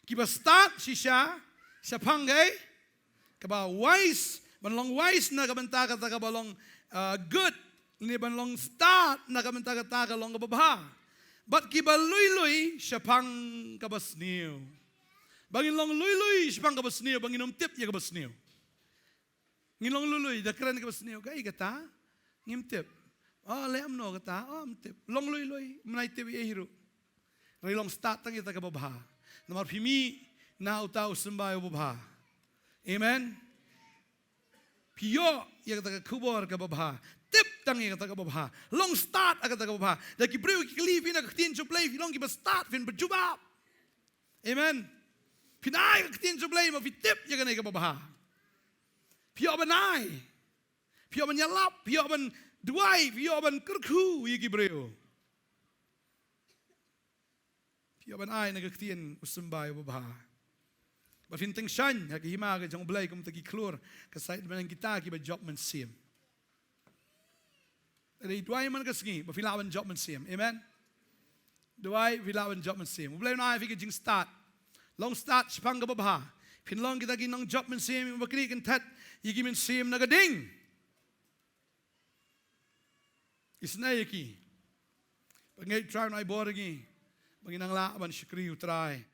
Ki bastat shisha syapang gay ka ba wise banlong wise na kabanta ka ta ka balong good ni banlong start na kabanta ka ta ka long ka babha. But ki ba luy syapang ka basniu. Bangin long luy syapang ka basniu bangin tip ya ka basniu. Ngilong luy da keren ka basniu kay kata ngim tip. Oh lem no kata am tip. Long luy menai tip ye hiro. Ray long start tang kita ka babha. Namar pimi na utau sembah babha. Amen. Pio ya kata ka kubor ka babha. Tip tang ya kata ka babha. Long start kata ka babha. Da ki breu ki kliv ina ka tin joblay long ki ba start fin berjubab. Amen. Pinay ka tin joblay ma fi tip ya kana ka babha. Pio banai. Pio ban yalap, pio ban duai, pio ban kerku ya ki breu. Pio ban ai na ka tin usembay babha. Ba finting shan ha ki hima ka jong blay kum ta ki klur ka sait man kita ki ba job man sim. Dari duai man ka sngi ba filawan job man sim. Amen. Duai filawan job man sim. Blay na fi ka jing start. Long start sipang ka babha. Pinlong kita ginong job man sim ba kri kan tat yigi man sim na gading. Isna yaki. Pangay try na ibor gi. Banginang la ban shikri utray.